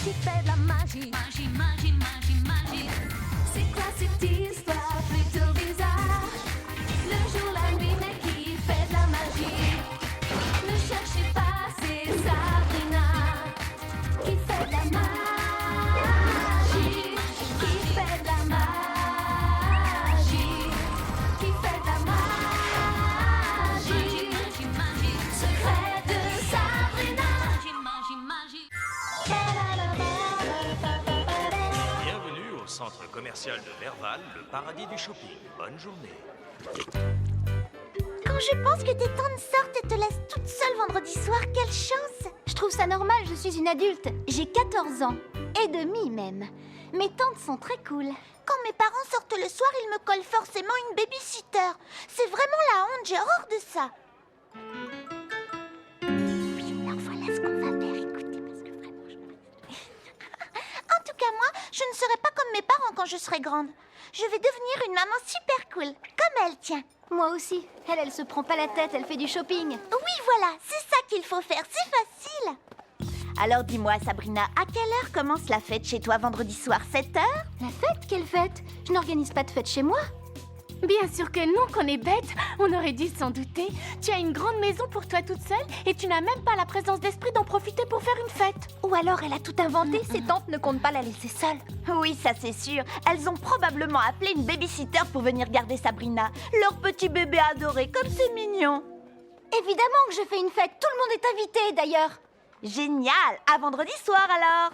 qui fait de la magie. Magie, magie, magie, magie. C'est quoi cette histoire plutôt bizarre? Le jour, la nuit, mais qui fait de la magie? Ne cherchez pas, c'est Sabrina qui fait de la magie. Qui fait de la magie. Qui fait de la magie. Magie, magie, secret de Sabrina. Magie, magie, magie. Bienvenue au centre commercial de Verval, le paradis du shopping. Bonne journée. Quand je pense que tes tantes sortent et te laissent toute seule vendredi soir, quelle chance! Je trouve ça normal, je suis une adulte. J'ai 14 ans. Et demi même. Mes tantes sont très cool. Quand mes parents sortent le soir, ils me collent forcément une babysitter. C'est vraiment la honte, j'ai horreur de ça. Alors voilà ce qu'on va faire, écoutez, parce que vraiment, En tout cas, moi, je ne serai pas comme mes parents quand je serai grande. Je vais devenir une maman super cool, comme elle, tiens. Moi aussi. Elle se prend pas la tête, elle fait du shopping. Oui, voilà, c'est ça qu'il faut faire, c'est facile. Alors dis-moi, Sabrina, à quelle heure commence la fête chez toi vendredi soir, 7 heures? La fête? Quelle fête? Je n'organise pas de fête chez moi. Bien sûr que non, qu'on est bête. On aurait dû s'en douter. Tu as une grande maison pour toi toute seule et tu n'as même pas la présence d'esprit d'en profiter pour faire une fête. Ou alors elle a tout inventé, ses tantes ne comptent pas la laisser seule. Oui, ça c'est sûr. Elles ont probablement appelé une babysitter pour venir garder Sabrina. Leur petit bébé adoré, comme c'est mignon. Évidemment que je fais une fête, tout le monde est invité d'ailleurs. Génial! À vendredi soir alors!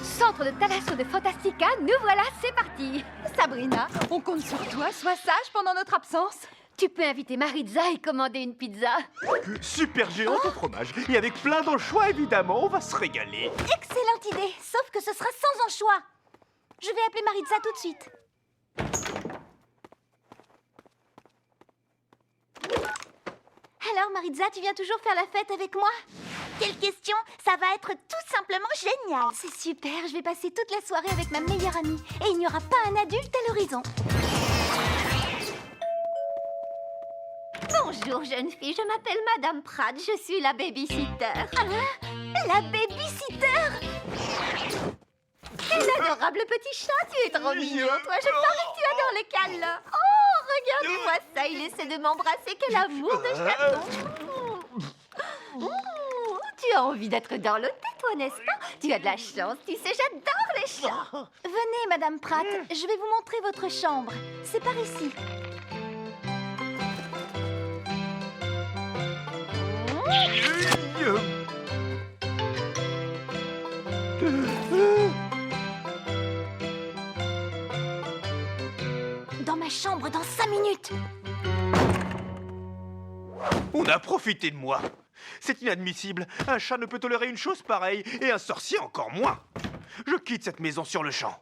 Centre de Thalasso de Fantastica, nous voilà, c'est parti. Sabrina, on compte sur toi, sois sage pendant notre absence. Tu peux inviter Maritza et commander une pizza. Super géante au fromage. Et avec plein d'anchois, évidemment, on va se régaler. Excellente idée, sauf que ce sera sans anchois. Je vais appeler Maritza tout de suite. Alors Maritza, tu viens toujours faire la fête avec moi? Quelle question! Ça va être tout simplement génial! C'est super, je vais passer toute la soirée avec ma meilleure amie. Et il n'y aura pas un adulte à l'horizon. Bonjour jeune fille, je m'appelle Madame Pratt, je suis la babysitter. La babysitter! Quel adorable petit chat, tu es trop mignon, toi, je parie que tu adores les câlins. Oh, regardez-moi ça, il essaie de m'embrasser, quel amour de chaton. Tu as envie d'être dans l'hôtel, toi, n'est-ce pas? Tu as de la chance, tu sais, j'adore les chats. Venez, Madame Pratt, je vais vous montrer votre chambre. C'est par ici. Dans ma chambre dans 5 minutes. On a profité de moi. C'est inadmissible. Un chat ne peut tolérer une chose pareille, et un sorcier encore moins. Je quitte cette maison sur le champ.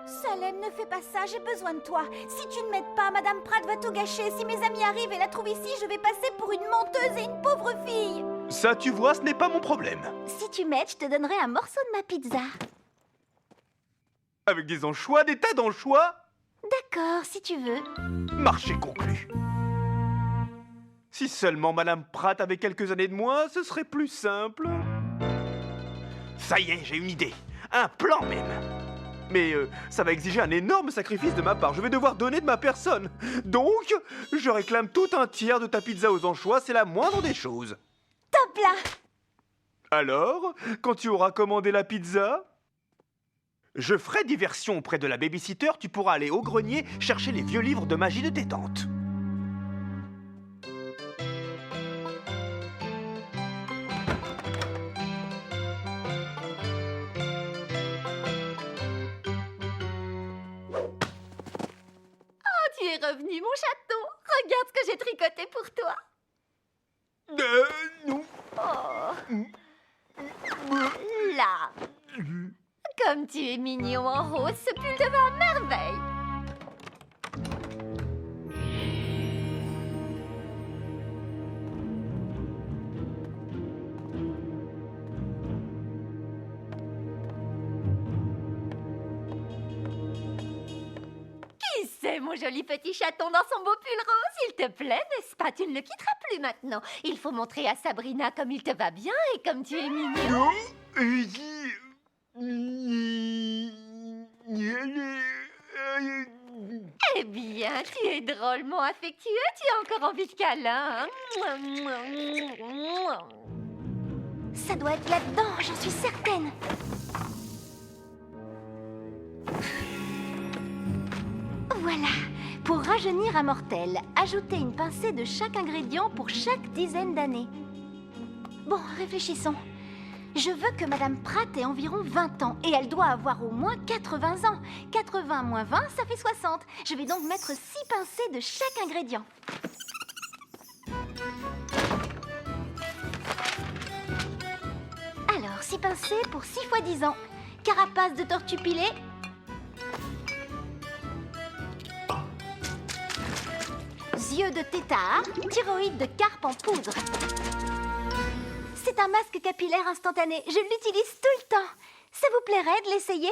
Salem, ne fais pas ça, j'ai besoin de toi. Si tu ne m'aides pas, Madame Pratt va tout gâcher. Si mes amis arrivent et la trouvent ici, je vais passer pour une menteuse et une pauvre fille. Ça, tu vois, ce n'est pas mon problème. Si tu m'aides, je te donnerai un morceau de ma pizza. Avec des anchois, des tas d'anchois. D'accord, si tu veux. Marché conclu. Si seulement Madame Pratt avait quelques années de moins, ce serait plus simple. Ça y est, j'ai une idée. Un plan même. Mais ça va exiger un énorme sacrifice de ma part. Je vais devoir donner de ma personne. Donc, je réclame tout un tiers de ta pizza aux anchois. C'est la moindre des choses. Top là! Alors, quand tu auras commandé la pizza, je ferai diversion auprès de la babysitter. Tu pourras aller au grenier chercher les vieux livres de magie de tes tantes. Tu es revenu, mon chaton. Regarde ce que j'ai tricoté pour toi. Non. Là. Comme tu es mignon en rose, ce pull te va à merveille. mon joli petit chaton dans son beau pull rose, il te plaît, n'est-ce pas? Tu ne le quitteras plus maintenant. Il faut montrer à Sabrina comme il te va bien et comme tu es mignon. Eh bien, tu es drôlement affectueux, tu as encore envie de câlin. Ça doit être là-dedans, j'en suis certaine. Voilà. Pour rajeunir un mortel, ajoutez une pincée de chaque ingrédient pour chaque dizaine d'années. Bon, réfléchissons. Je veux que Madame Pratt ait environ 20 ans et elle doit avoir au moins 80 ans. 80 moins 20, ça fait 60. Je vais donc mettre 6 pincées de chaque ingrédient. Alors, 6 pincées pour 6 fois 10 ans. Carapace de tortue pilée. Yeux de tétard, thyroïde de carpe en poudre. C'est un masque capillaire instantané. Je l'utilise tout le temps. Ça vous plairait de l'essayer?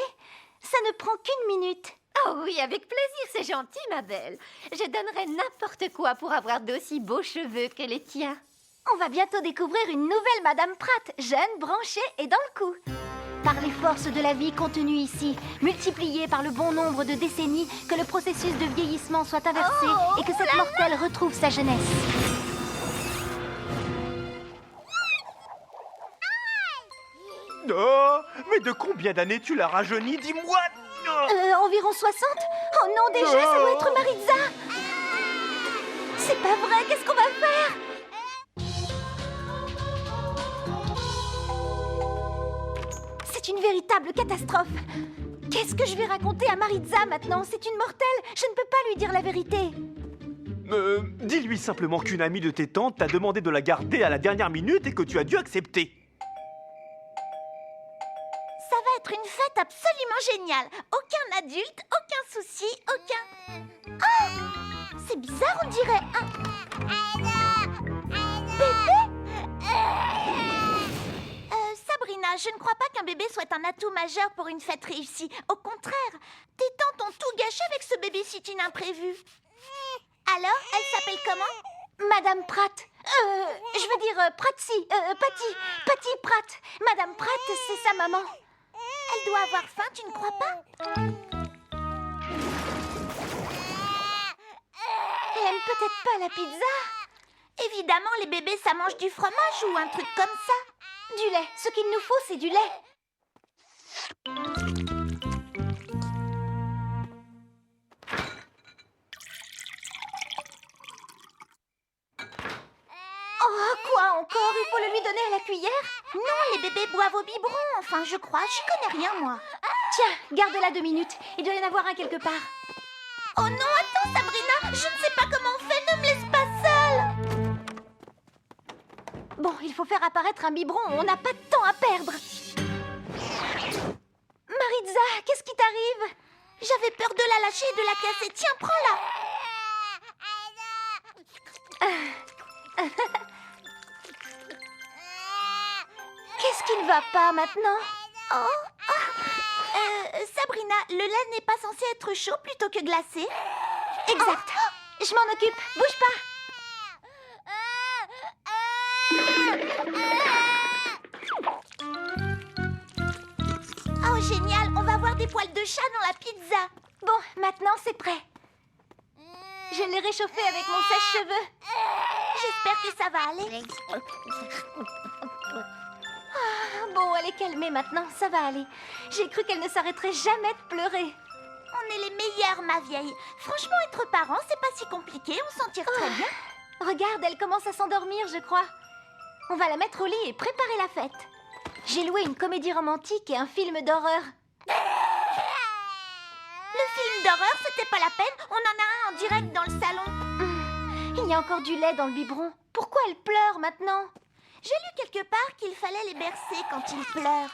Ça ne prend qu'une minute. Oh oui, avec plaisir, c'est gentil, ma belle. Je donnerais n'importe quoi pour avoir d'aussi beaux cheveux que les tiens. On va bientôt découvrir une nouvelle Madame Pratt, jeune, branchée et dans le coup. Par les forces de la vie contenues ici, multipliées par le bon nombre de décennies, que le processus de vieillissement soit inversé et que cette mortelle retrouve sa jeunesse. Oh, mais de combien d'années tu l'as rajeuni, dis-moi? Environ 60? Oh non, déjà, ça doit être Maritza! C'est pas vrai, qu'est-ce qu'on va faire? C'est une véritable catastrophe. Qu'est-ce que je vais raconter à Maritza maintenant? C'est une mortelle, je ne peux pas lui dire la vérité. Dis-lui simplement qu'une amie de tes tantes t'a demandé de la garder à la dernière minute et que tu as dû accepter. Ça va être une fête absolument géniale. Aucun adulte, aucun souci, aucun... Oh! C'est bizarre, on dirait un... Bébé? Sabrina, je ne crois pas qu'un bébé soit un atout majeur pour une fête réussie. Au contraire, tes tantes ont tout gâché avec ce baby-sitting imprévu. Alors, elle s'appelle comment? Madame Pratt. Je veux dire Pratsy. Patty Pratt. Madame Pratt, c'est sa maman. Elle doit avoir faim, tu ne crois pas? Elle aime peut-être pas la pizza. Évidemment, les bébés, ça mange du fromage ou un truc comme ça. Du lait. Ce qu'il nous faut, c'est du lait. Oh, quoi encore? Il faut le lui donner à la cuillère? Non, les bébés boivent au biberon. Enfin, je crois. Je connais rien, moi. Tiens, garde-la 2 minutes. Il doit y en avoir un quelque part. Oh non, attends, Sabrina. Je ne sais pas comment on fait. Ne me laisse pas seule. Bon, il faut faire apparaître un biberon. On n'a pas de temps à perdre. Maritza, qu'est-ce qui t'arrive? J'avais peur de la lâcher et de la casser. Tiens, prends-la. Qu'est-ce qui ne va pas maintenant? Sabrina, le lait n'est pas censé être chaud plutôt que glacé? Exact. Je m'en occupe. Bouge pas. Oh, génial. On va avoir des poils de chat dans la pizza. Bon, maintenant c'est prêt. Je l'ai réchauffé avec mon sèche-cheveux. J'espère que ça va aller. Bon, elle est calmée maintenant, ça va aller. J'ai cru qu'elle ne s'arrêterait jamais de pleurer. On est les meilleures, ma vieille. Franchement, être parent, c'est pas si compliqué, on s'en tire très bien. Regarde, elle commence à s'endormir, je crois. On va la mettre au lit et préparer la fête. J'ai loué une comédie romantique et un film d'horreur. Le film d'horreur, c'était pas la peine. On en a un en direct dans le salon. Il y a encore du lait dans le biberon. Pourquoi elle pleure maintenant? J'ai lu quelque part qu'il fallait les bercer quand ils pleurent.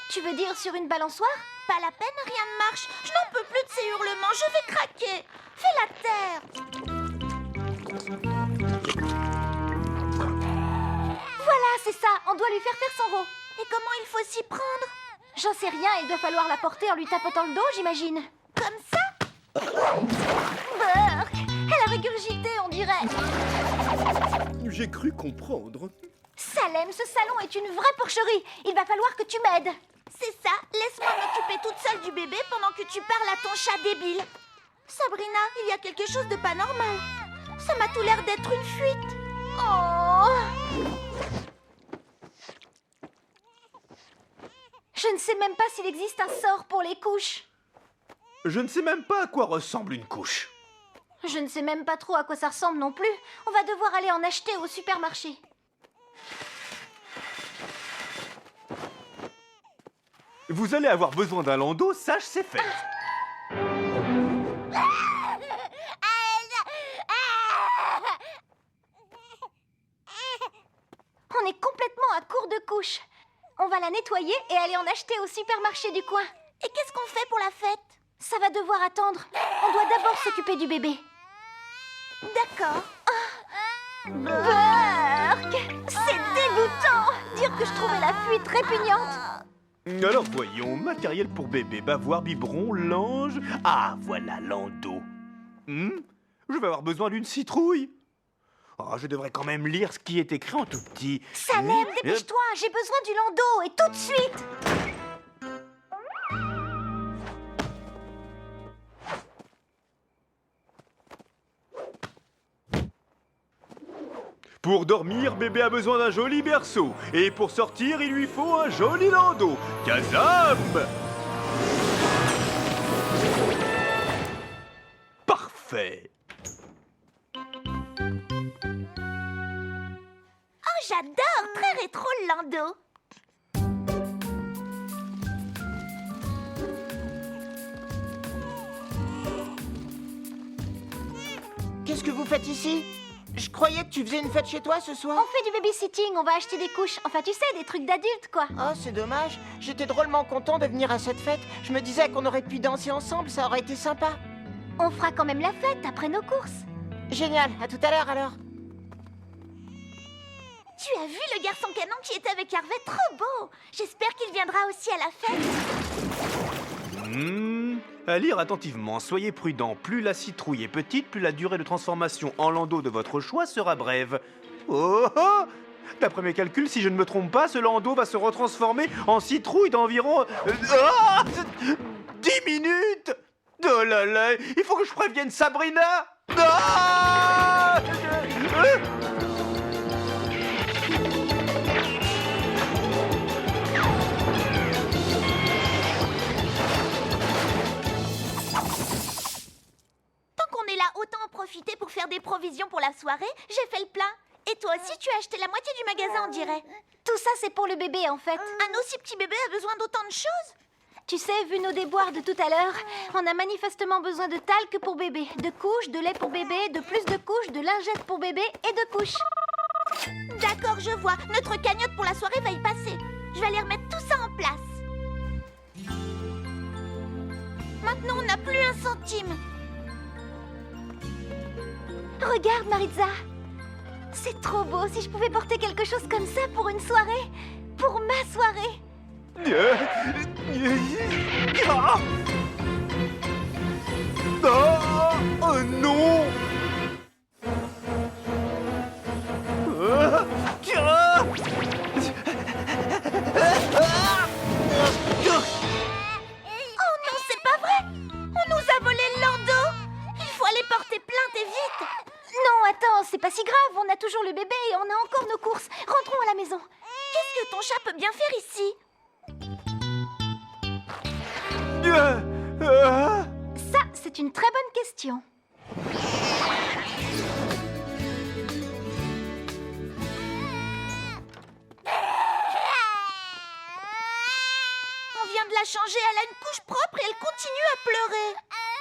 Tu veux dire sur une balançoire? Pas la peine, rien ne marche. Je n'en peux plus de ces hurlements, je vais craquer. Fais la terre. Voilà, c'est ça, on doit lui faire son rot. Et comment il faut s'y prendre? J'en sais rien, il doit falloir la porter en lui tapotant le dos, j'imagine. Comme ça? Burk, elle a régurgité, on dirait. J'ai cru comprendre. Salem, ce salon est une vraie porcherie. Il va falloir que tu m'aides. C'est ça, laisse-moi m'occuper toute seule du bébé pendant que tu parles à ton chat débile. Sabrina, il y a quelque chose de pas normal. Ça m'a tout l'air d'être une fuite. Oh! Je ne sais même pas s'il existe un sort pour les couches. Je ne sais même pas à quoi ressemble une couche. Je ne sais même pas trop à quoi ça ressemble non plus. On va devoir aller en acheter au supermarché. Vous allez avoir besoin d'un landau, sache c'est fait. On est complètement à court de couches. On va la nettoyer et aller en acheter au supermarché du coin. Et qu'est-ce qu'on fait pour la fête? Ça va devoir attendre. On doit d'abord s'occuper du bébé. D'accord. Burk! C'est dégoûtant! Dire que je trouvais la fuite répugnante. Alors voyons, matériel pour bébé, bavoir, biberon, lange... Ah, voilà, landau. Je vais avoir besoin d'une citrouille. Oh, je devrais quand même lire ce qui est écrit en tout petit. Salem, dépêche-toi, j'ai besoin du landau, et tout de suite! Pour dormir, bébé a besoin d'un joli berceau. Et pour sortir, il lui faut un joli landau. Kazam! Parfait. Oh, j'adore! Très rétro le landau. Qu'est-ce que vous faites ici? Je croyais que tu faisais une fête chez toi ce soir. On fait du babysitting, on va acheter des couches. Enfin, tu sais, des trucs d'adultes, quoi. Oh, c'est dommage. J'étais drôlement content de venir à cette fête. Je me disais qu'on aurait pu danser ensemble, ça aurait été sympa. On fera quand même la fête après nos courses. Génial, à tout à l'heure alors. Tu as vu le garçon canon qui était avec Harvey? Trop beau! J'espère qu'il viendra aussi à la fête. À lire attentivement, soyez prudent. Plus la citrouille est petite, plus la durée de transformation en landau de votre choix sera brève. Oh oh! D'après mes calculs, si je ne me trompe pas, ce landau va se retransformer en citrouille d'environ... 10 minutes! Oh là là! Il faut que je prévienne Sabrina! Ah! Autant en profiter pour faire des provisions pour la soirée. J'ai fait le plein. Et toi aussi, tu as acheté la moitié du magasin, on dirait. Tout ça, c'est pour le bébé, en fait. Un aussi petit bébé a besoin d'autant de choses. Tu sais, vu nos déboires de tout à l'heure, on a manifestement besoin de talc pour bébé, de couches, de lait pour bébé, de plus de couches, de lingettes pour bébé et de couches. D'accord, je vois. Notre cagnotte pour la soirée va y passer. Je vais aller remettre tout ça en place. Maintenant, on n'a plus un centime. Regarde, Maritza. C'est trop beau. Si je pouvais porter quelque chose comme ça pour une soirée. Pour ma soirée. Oh non! Oh non, c'est pas vrai! On nous a volé le landau! Il faut aller porter plainte et vite! Non, attends, c'est pas si grave, on a toujours le bébé et on a encore nos courses. Rentrons à la maison. Qu'est-ce que ton chat peut bien faire ici? Ça, c'est une très bonne question. On vient de la changer, elle a une couche propre et elle continue à pleurer.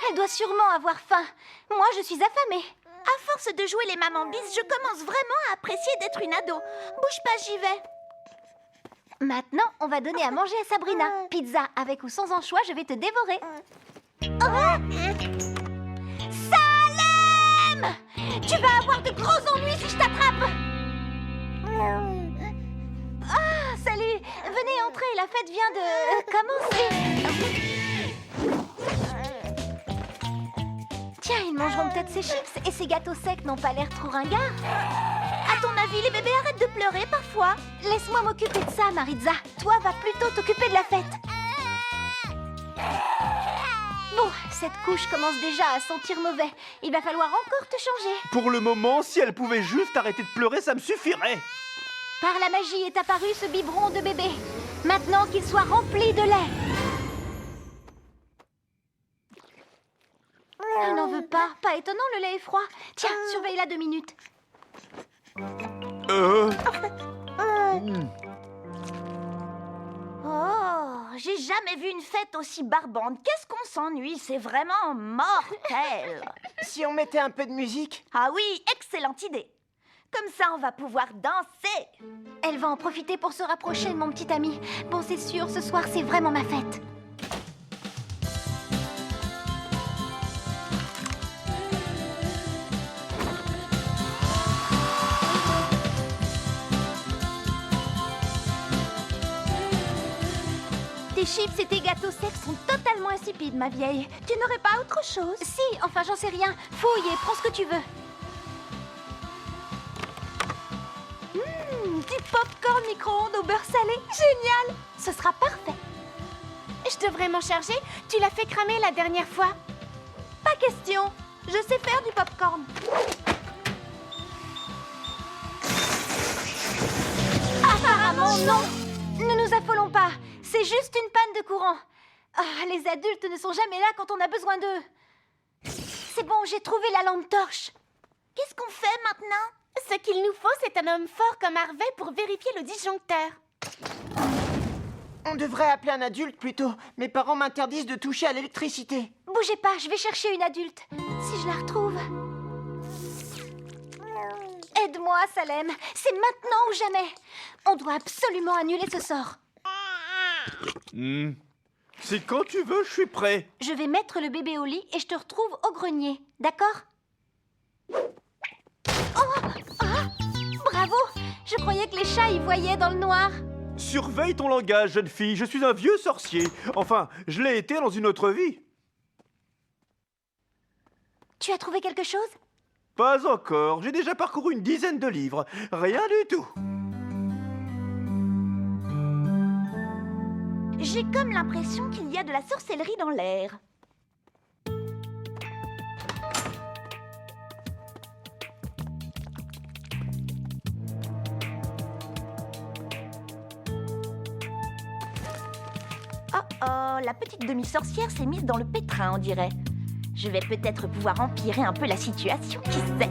Elle doit sûrement avoir faim. Moi, je suis affamée. À force de jouer les mamans bis, je commence vraiment à apprécier d'être une ado. Bouge pas, j'y vais. Maintenant, on va donner à manger à Sabrina. Pizza, avec ou sans anchois, je vais te dévorer. Oh! Salem! Tu vas avoir de gros ennuis si je t'attrape. Ah, salut! Venez entrer, la fête vient de commencer. Tiens, ils mangeront peut-être ces chips et ces gâteaux secs n'ont pas l'air trop ringards. À ton avis, les bébés arrêtent de pleurer parfois? Laisse-moi m'occuper de ça, Maritza. Toi, va plutôt t'occuper de la fête. Bon, cette couche commence déjà à sentir mauvais. Il va falloir encore te changer. Pour le moment, si elle pouvait juste arrêter de pleurer, ça me suffirait. Par la magie est apparu ce biberon de bébé. Maintenant qu'il soit rempli de lait. Elle n'en veut pas. Pas étonnant, le lait est froid. Tiens, surveille-la 2 minutes. Oh, j'ai jamais vu une fête aussi barbante. Qu'est-ce qu'on s'ennuie, c'est vraiment mortel. Si on mettait un peu de musique? Ah oui, excellente idée. Comme ça, on va pouvoir danser. Elle va en profiter pour se rapprocher de mon petit ami. Bon, c'est sûr, ce soir, c'est vraiment ma fête. Tes chips et tes gâteaux secs sont totalement insipides, ma vieille. Tu n'aurais pas autre chose? Si, enfin, j'en sais rien. Fouille et prends ce que tu veux. Du popcorn micro-ondes au beurre salé. Génial! Ce sera parfait. Je devrais m'en charger? Tu l'as fait cramer la dernière fois. Pas question. Je sais faire du popcorn. Apparemment, non. Ne nous affolons pas. C'est juste une panne de courant. Ah, les adultes ne sont jamais là quand on a besoin d'eux. C'est bon, j'ai trouvé la lampe torche. Qu'est-ce qu'on fait maintenant? Ce qu'il nous faut, c'est un homme fort comme Harvey pour vérifier le disjoncteur. On devrait appeler un adulte plutôt. Mes parents m'interdisent de toucher à l'électricité. Bougez pas, je vais chercher une adulte. Si je la retrouve. Aide-moi, Salem. C'est maintenant ou jamais. On doit absolument annuler ce sort. Si quand tu veux, je suis prêt. Je vais mettre le bébé au lit et je te retrouve au grenier. D'accord? Oh! Ah! Bravo! Je croyais que les chats y voyaient dans le noir. Surveille ton langage, jeune fille. Je suis un vieux sorcier. Enfin, je l'ai été dans une autre vie. Tu as trouvé quelque chose? Pas encore. J'ai déjà parcouru une dizaine de livres. Rien du tout. J'ai comme l'impression qu'il y a de la sorcellerie dans l'air. Oh, la petite demi-sorcière s'est mise dans le pétrin, on dirait. Je vais peut-être pouvoir empirer un peu la situation, qui sait?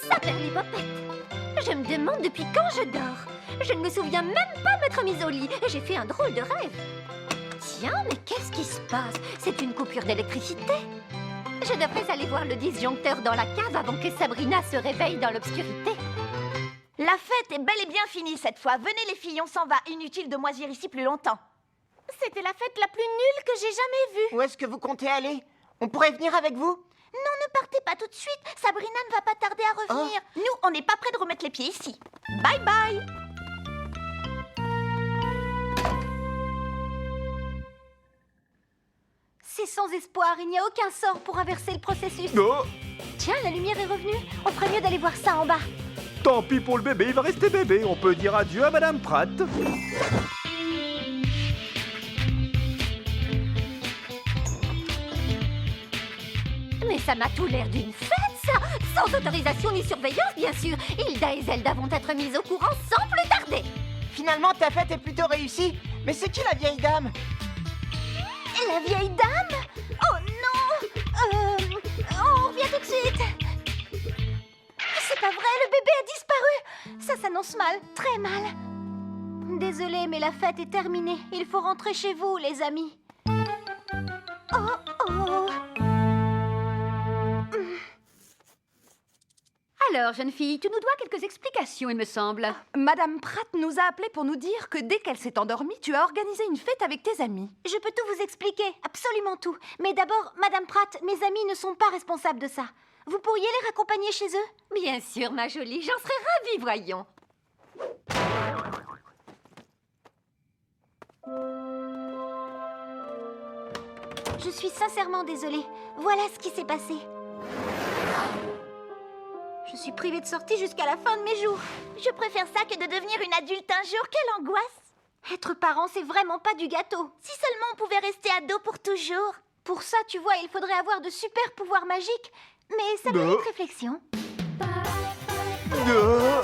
Saperlipopette! Je me demande depuis quand je dors. Je ne me souviens même pas m'être mise au lit. J'ai fait un drôle de rêve. Tiens, mais qu'est-ce qui se passe? C'est une coupure d'électricité. Je devrais aller voir le disjoncteur dans la cave avant que Sabrina se réveille dans l'obscurité. La fête est bel et bien finie cette fois. Venez les filles, on s'en va. Inutile de moisir ici plus longtemps. C'était la fête la plus nulle que j'ai jamais vue. Où est-ce que vous comptez aller? On pourrait venir avec vous? Non, ne partez pas tout de suite. Sabrina ne va pas tarder à revenir. Nous, on n'est pas près de remettre les pieds ici. Bye bye. C'est sans espoir. Il n'y a aucun sort pour inverser le processus. Oh, Tiens, la lumière est revenue. On ferait mieux d'aller voir ça en bas. tant pis pour le bébé, il va rester bébé. On peut dire adieu à Madame Pratt. Mais ça m'a tout l'air d'une fête, ça! Sans autorisation ni surveillance, bien sûr. Hilda et Zelda vont être mises au courant sans plus tarder. Finalement, ta fête est plutôt réussie. Mais c'est qui la vieille dame? La vieille dame? Oh non! On revient tout de suite. C'est pas vrai, le bébé a disparu. Ça s'annonce mal, très mal. Désolée, mais la fête est terminée. Il faut rentrer chez vous, les amis. Oh. Alors, jeune fille, tu nous dois quelques explications, il me semble. Madame Pratt nous a appelés pour nous dire que dès qu'elle s'est endormie, tu as organisé une fête avec tes amis. Je peux tout vous expliquer, absolument tout. Mais d'abord, Madame Pratt, mes amis ne sont pas responsables de ça. Vous pourriez les raccompagner chez eux? Bien sûr, ma jolie, j'en serais ravie, voyons. Je suis sincèrement désolée. Voilà ce qui s'est passé. Je suis privée de sortie jusqu'à la fin de mes jours. Je préfère ça que de devenir une adulte un jour. Quelle angoisse! Être parent, c'est vraiment pas du gâteau. Si seulement on pouvait rester ado pour toujours. Pour ça, tu vois, il faudrait avoir de super pouvoirs magiques. Mais ça mérite réflexion. Ah.